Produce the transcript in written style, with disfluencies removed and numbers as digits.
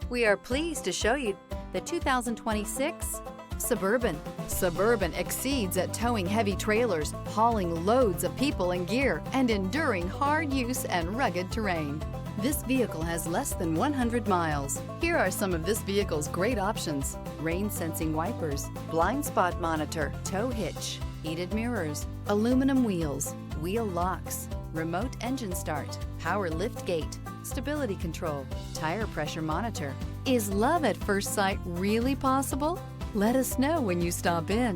We are pleased to show you the 2026 Suburban. Suburban exceeds at towing heavy trailers, hauling loads of people and gear, and enduring hard use and rugged terrain. This vehicle has less than 100 miles. Here are some of this vehicle's great options: rain sensing wipers, blind spot monitor, tow hitch, heated mirrors, aluminum wheels, wheel locks, remote engine start, power lift gate, stability control, tire pressure monitor. Is love at first sight really possible? Let us know when you stop in.